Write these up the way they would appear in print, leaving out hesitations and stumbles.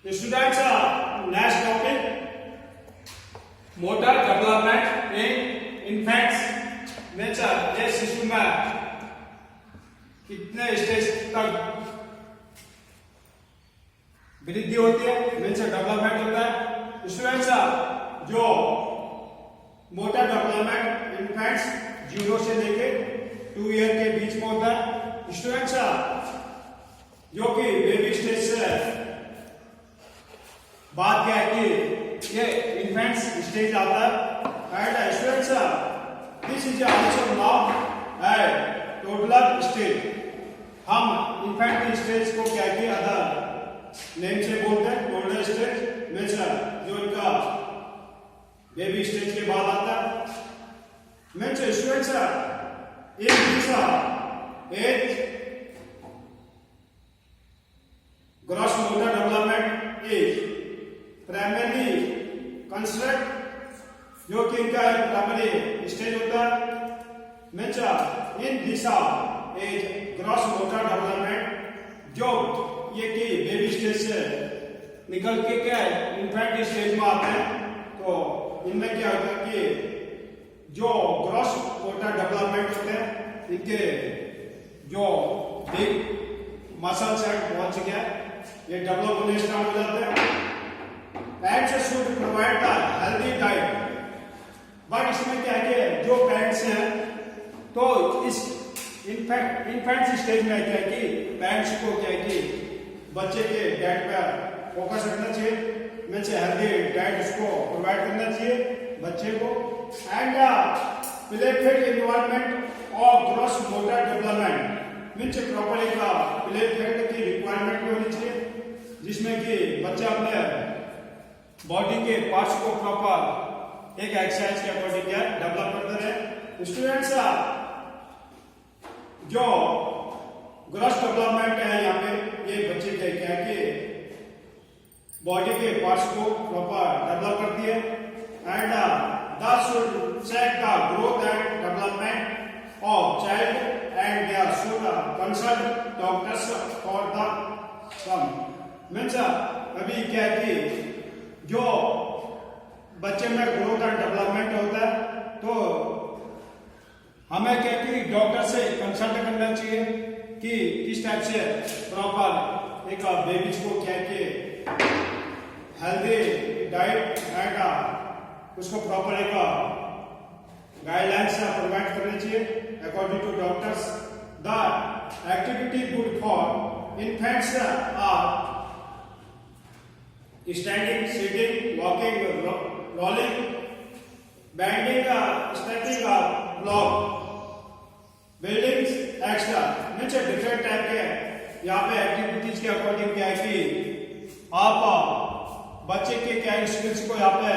Students, next topic, motor development in infants. Nature, ये शिशु में कितने स्टेज तक वृद्धि होती है, नेचर डेवलपमेंट होता है। स्टूडेंट्स, जो मोटर डेवलपमेंट इन्फेंट्स 0 से लेके 2 ईयर के बीच में होता है। स्टूडेंट्स, जो कि बेबी स्टेज से बात क्या है कि ये इन्फेंट्स स्टेज आता है। And students, this is also known as toddler stage. हम इन्फेंट स्टेज को क्या कि अदर नेम से बोलते हैं टोडलर स्टेज। मेंशन जो इनका बेबी स्टेज के बाद आता है। Mention students, in this age gross motor development is primary construct, जो कि इनका प्राइमरी स्टेज होता है। Mention in this age gross motor development, जो ये कि बेबी स्टेज से निकल के क्या है इन्फेंट स्टेज में आते हैं। तो इनमें क्या होता है कि जो ग्रॉस मोटर डेवलपमेंट होते हैं, इनके जो बिग मसल्स एंड बोन्स क्या ये डेवलप होने स्टार्ट हो जाते हैं। Parents should provide the healthy diet, but इसमें क्या है कि जो पेरेंट्स हैं तो इस इन्फेंट स्टेज में क्या है कि पेरेंट्स को क्या है कि बच्चे के डाइट पर फोकस रखना चाहिए। मीन्स हेल्दी डाइट उसको प्रोवाइड करना चाहिए बच्चे को। And playful environment of gross motor development, means proper एक प्लेफेड की रिक्वायरमेंट भी होनी चाहिए, जिसमें कि बच्चा अपने बॉडी के पार्ट्स को प्रॉपर एक एक्सरसाइज के अकॉर्डिंग क्या डेवलप करते रहे। स्टूडेंट्स, जो ग्रॉस डेवलपमेंट है यहाँ पे ये बच्चे के क्या कि बॉडी के पार्ट्स को प्रॉपर डेवलप करती है। And that should check the growth and development of child and they are should consult doctors for the same. Means अभी क्या है कि जो बच्चे में ग्रोथ एंड डेवलपमेंट होता है तो हमें क्या कि डॉक्टर से कंसल्ट करना चाहिए कि किस टाइप से प्रॉपर एक बेबीज को क्या कि हेल्दी डाइट एंड उसको प्रॉपर एक गाइडलाइंस प्रोवाइड करनी चाहिए according to doctors. The activity good for infants are standing, sitting, walking, rolling, bending, stepping, block, buildings, extra। Means different type के यहाँ पे एक्टिविटीज के अकॉर्डिंग क्या है कि आप बच्चे के क्या स्किल्स को यहाँ पे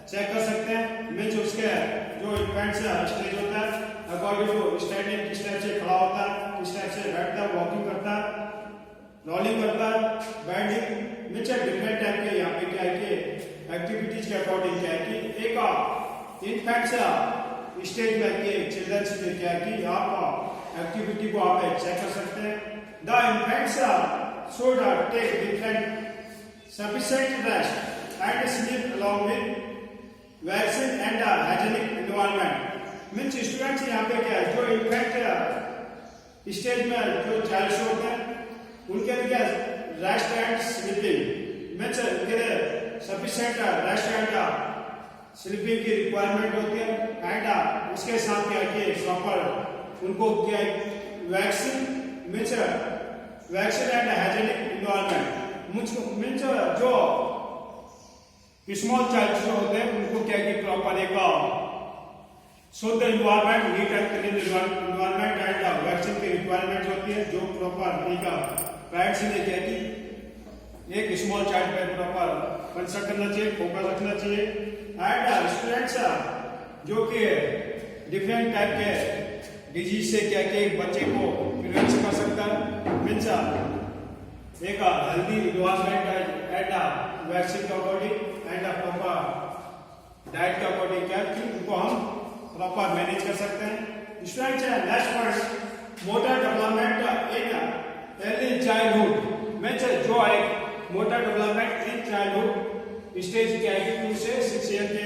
चेक कर सकते हैं। मीन्स उसके जो इन्फेंट्स स्टेज होता है अकॉर्डिंग टू स्टैंडिंग, किस टाइप से खड़ा होता है, किस टाइप से बैठता है, वॉकिंग करता है, रोलिंग करता है, बैंडिंग। मीन्स डिफरेंट टाइप के यहाँ पे क्या है कि एक्टिविटीज के अकॉर्डिंग क्या है कि एक इन्फेंट स्टेज में कि चिल्ड्रंस में क्या है कि आप एक्टिविटी को आप चेक कर सकते हैं। The infants should take different sufficient rest and sleep along with vaccine and hygienic environment. Means students यहाँ पे क्या है जो इन्फेंट स्टेज में जो चाइल्ड होते हैं उनके लिए क्या रेस्ट एंड स्लीपिंग, मीन्स उनके लिए सफिशिएंट रेस्ट एंड स्लीपिंग की रिक्वायरमेंट होती है। एंड उसके साथ क्या कि प्रॉपर उनको क्या vaccine, means vaccine and hygienic environment. Means जो स्मॉल चाइल्ड जो होते हैं उनको क्या कि प्रॉपर एक शुद्ध environment, neat and clean environment and vaccine की रिक्वायरमेंट होती है, जो प्रॉपर एक पेरेंट्स ने क्या कि एक स्मॉल चाइल्ड पे प्रॉपर कंसल्ट करना चाहिए, फोकस रखना चाहिए। एंड स्टूडेंट्स, जो कि डिफरेंट टाइप के डिजीज से क्या कि एक बच्चे को प्रिवेंशन कर सकता है। मीन्स एक हेल्दी एनवायरनमेंट एंड वैक्सीन के अकॉर्डिंग एंड प्रॉपर डाइट के अकॉर्डिंग क्या कि उनको हम प्रॉपर मैनेज कर सकते हैं। Students, next point motor development in early childhood. Means जो एक motor development in childhood stage क्या है कि 2 से 6 ईयर के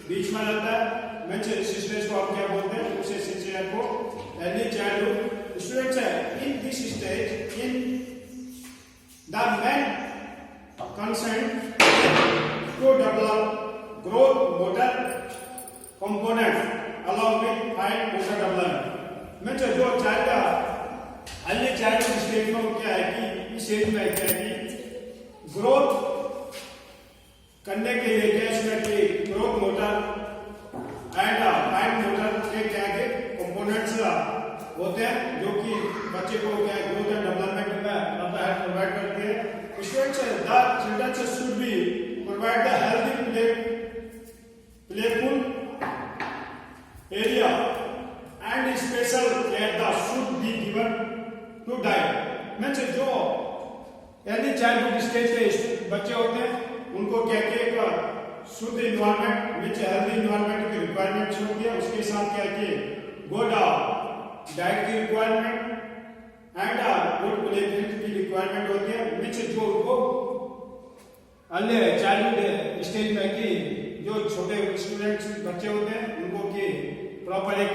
बीच में रहता है। मींस इस स्टेज को आप क्या बोलते हैं, 2 से 6 ईयर को अर्ली चाइल्डहुड। स्टूडेंट्स है in this stage in the main concern to develop growth motor components along with fine motor development। Means जो चाइल्ड का अर्ली चाइल्डहुड स्टेज में क्या है कि इस एज में क्या है कि ग्रोथ करने के लिए क्या इसमें कि growth motor and fine motor के क्या के कंपोनेंट्स होते हैं जो कि बच्चे को क्या ग्रोथ एंड डेवलपमेंट में प्रोवाइड करते हैं। Students the children should be provide the healthy playful area and special care that should be given to diet। Means जो यानी चाइल्डहुड स्टेज के बच्चे होते हैं उनको क्या क्या शुद्ध इन्वायरमेंट मीन्स हेल्दी इन्वायरमेंट की रिक्वायरमेंट्स होती है, उसके साथ क्या कि गुड डाइट की रिक्वायरमेंट एंड गुड प्लेफुल की रिक्वायरमेंट होती है। मीन्स जो उनको अर्ली चाइल्डहुड स्टेज में कि जो छोटे स्टूडेंट्स बच्चे होते हैं उनको कि प्रॉपर एक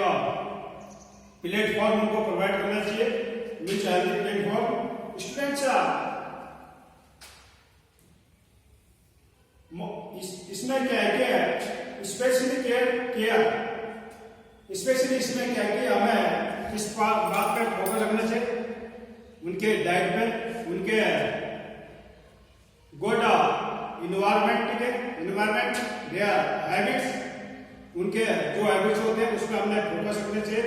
प्लेटफॉर्म उनको प्रोवाइड करना चाहिए, मीन्स हेल्दी प्लेटफॉर्म। स्टूडेंट्स इसमें क्या है कि स्पेशली केयर स्पेशली इसमें क्या है कि हमें इस बात पर फोकस रखना चाहिए उनके डाइट में, उनके गुड इन्वायरमेंट देयर हैबिट्स, उनके जो हैबिट्स होते हैं उस पर हमने फोकस रखना चाहिए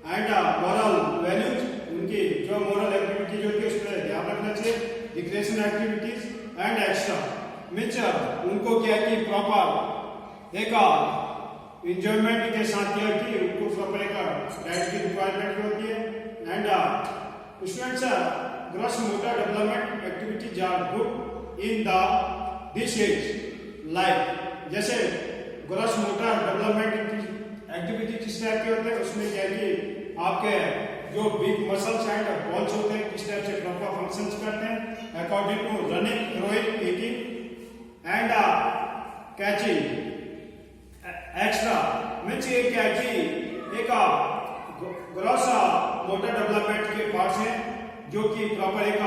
एंड मॉरल वैल्यूज, उनकी जो मॉरल एक्टिविटीज होती है उस पर ध्यान रखना चाहिए, recreation activities and extra. Means उनको क्या है कि प्रॉपर एक एंजॉयमेंट के साथ क्या कि उनको प्रॉपर एक डाइट की रिक्वायरमेंट होती है and students gross motor development activities are good in the this age like. जैसे ग्रॉस मोटर डेवलपमेंट एक्टिविटी किस टाइप के होते हैं, उसमें क्या है कि आपके जो बिग मसल्स एंड बॉल्स होते हैं किस टाइप से प्रॉपर फंक्शंस करते हैं according to running, throwing, kicking and catching extra. Means ये क्या है कि एक ग्रॉस मोटर डेवलपमेंट के पार्ट्स हैं जो कि प्रॉपर एक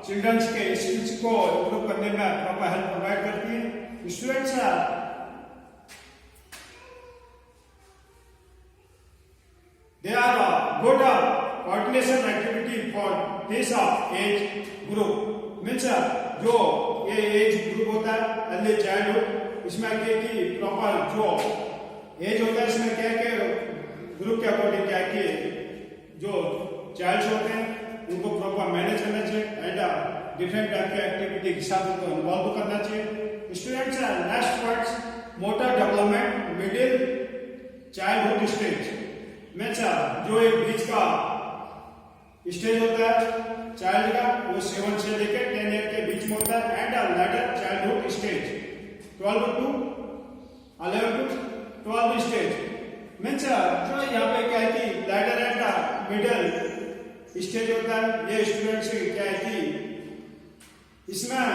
चिल्ड्रंस के स्किल्स को इम्प्रूव करने में प्रॉपर हेल्प प्रोवाइड करती है। Students they are good coordination activity for this age group. Means जो ये एज ग्रुप होता है अर्ली चाइल्डहुड, इसमें क्या कि प्रॉपर जो एज होता है इसमें क्या है ग्रुप के अकॉर्डिंग क्या है कि जो चाइल्ड्स होते हैं उनको प्रॉपर मैनेज करना चाहिए एंड डिफरेंट टाइप की एक्टिविटी के साथ उनको इन्वॉल्व करना चाहिए। Students next words motor development middle childhood stage. Means जो एक बीच का स्टेज होता है चाइल्ड का वो 7 से लेकर 10 ईयर के बीच में होता है and later childhood stage 12 to 12 stage. Means जो यहाँ पे क्या है कि लेटर एंड मिडिल स्टेज होता है, ये स्टूडेंट्स क्या है कि इसमें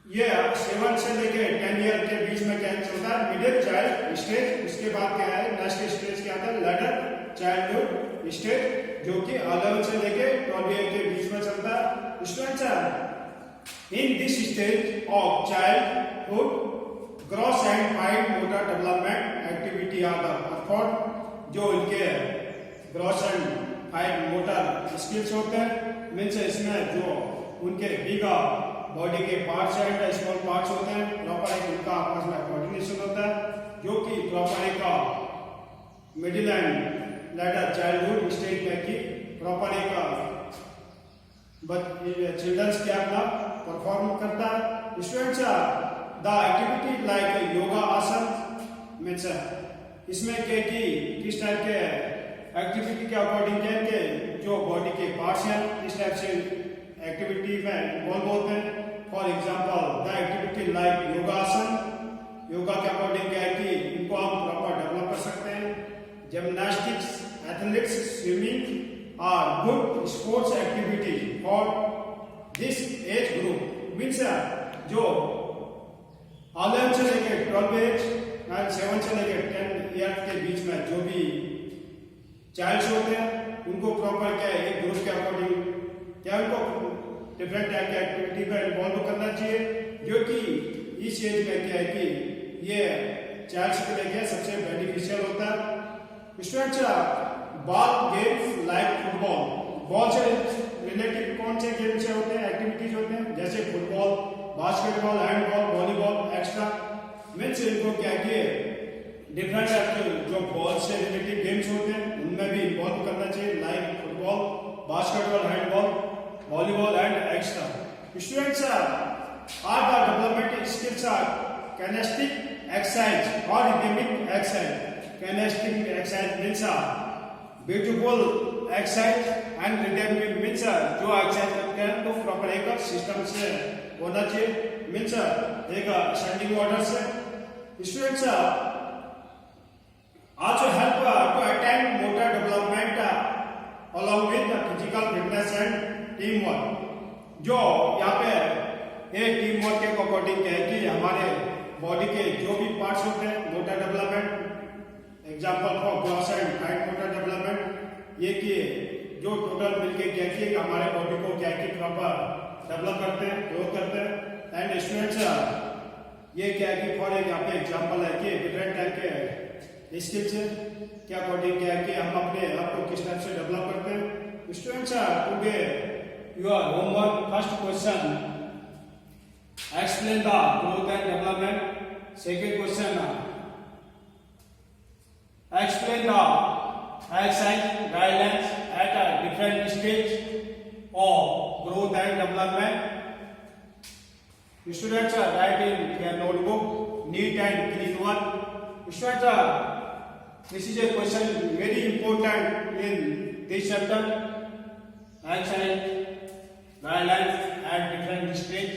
ये 7 से लेके 10 ईयर के बीच में क्या चलता है मिडिल चाइल्ड स्टेज। उसके बाद क्या है नेक्स्ट स्टेज क्या आता है लेटर चाइल्डहुड स्टेज जो कि 11 से लेके 12 ईयर के बीच में चलता है। Students in this stage of childhood gross and fine motor development activity are the perform. जो इनके gross and fine motor skills होते हैं मीन्स इसमें जो उनके बिग बॉडी के पार्ट्स एंड स्मॉल पार्ट्स होते हैं प्रॉपर एक उनका आपस में कोऑर्डिनेशन होता है जो कि प्रॉपर एक middle and later childhood stage में की प्रॉपर एक चिल्ड्रंस क्या अपना परफॉर्म करता है। Students the activity like yoga आसन मीन्स इसमें क्या कि किस टाइप के एक्टिविटी के अकॉर्डिंग क्या के जो बॉडी के पार्ट्स हैं इस टाइप से एक्टिविटी में इन्वॉल्व होते हैं। For example the activity like योगासन, योगा के अकॉर्डिंग क्या है कि इनको हम प्रॉपर डेवलप कर सकते हैं। Gymnastics, athletics, swimming or good sports activity for this age group. Means जो 11 से लेकर 12 एज एंड 7 से लेकर 10 ईयर के बीच में जो भी चाइल्ड्स होते हैं उनको प्रॉपर क्या है एक ग्रुप के अकॉर्डिंग क्या उनको डिफरेंट टाइप की एक्टिविटी में इन्वॉल्व करना चाहिए जो कि इस एज में क्या है कि ये चाइल्ड्स के लिए क्या सबसे बेनिफिशियल होता है। Students ball games like football ball से रिलेटेड कौन से गेम्स होते हैं एक्टिविटीज होते हैं जैसे football basketball handball volleyball extra means इनको क्या किए डिफरेंट टाइप के जो बॉल से रिलेटेड गेम्स होते हैं उनमें भी इन्वॉल्व करना चाहिए like football basketball handball volleyball and extra. Students are the development skills are kinesthetic exercise or rhythmic exercise. Kinesthetic exercise means beautiful exercise and rhythmic means जो exercise करते हैं तो proper एक सिस्टम से होना चाहिए means एक ascending order से। Students also help to attain motor development along with physical fitness and teamwork। जो यहाँ पे एक टीम वर्क के अकॉर्डिंग क्या है कि हमारे बॉडी के जो भी पार्ट्स होते हैं motor development example for gross and fine motor development ये कि जो टोटल मिलके क्या कि हमारे बॉडी को क्या कि प्रॉपर डेवलप करते हैं ग्रो करते हैं। एंड स्टूडेंट्स ये क्या है कि फॉर एक यहाँ पे एग्जांपल है कि डिफरेंट टाइप के स्किल्स है क्या अकॉर्डिंग क्या है कि हम अपने आप को किस टाइप से डेवलप करते हैं। Students today your homework first question explain the growth and development. Second question explain the exercise guidelines at a different stage of growth and development. Students write in their notebook neat and clean one. Students this is a question very important in this chapter exercise guidelines at different stage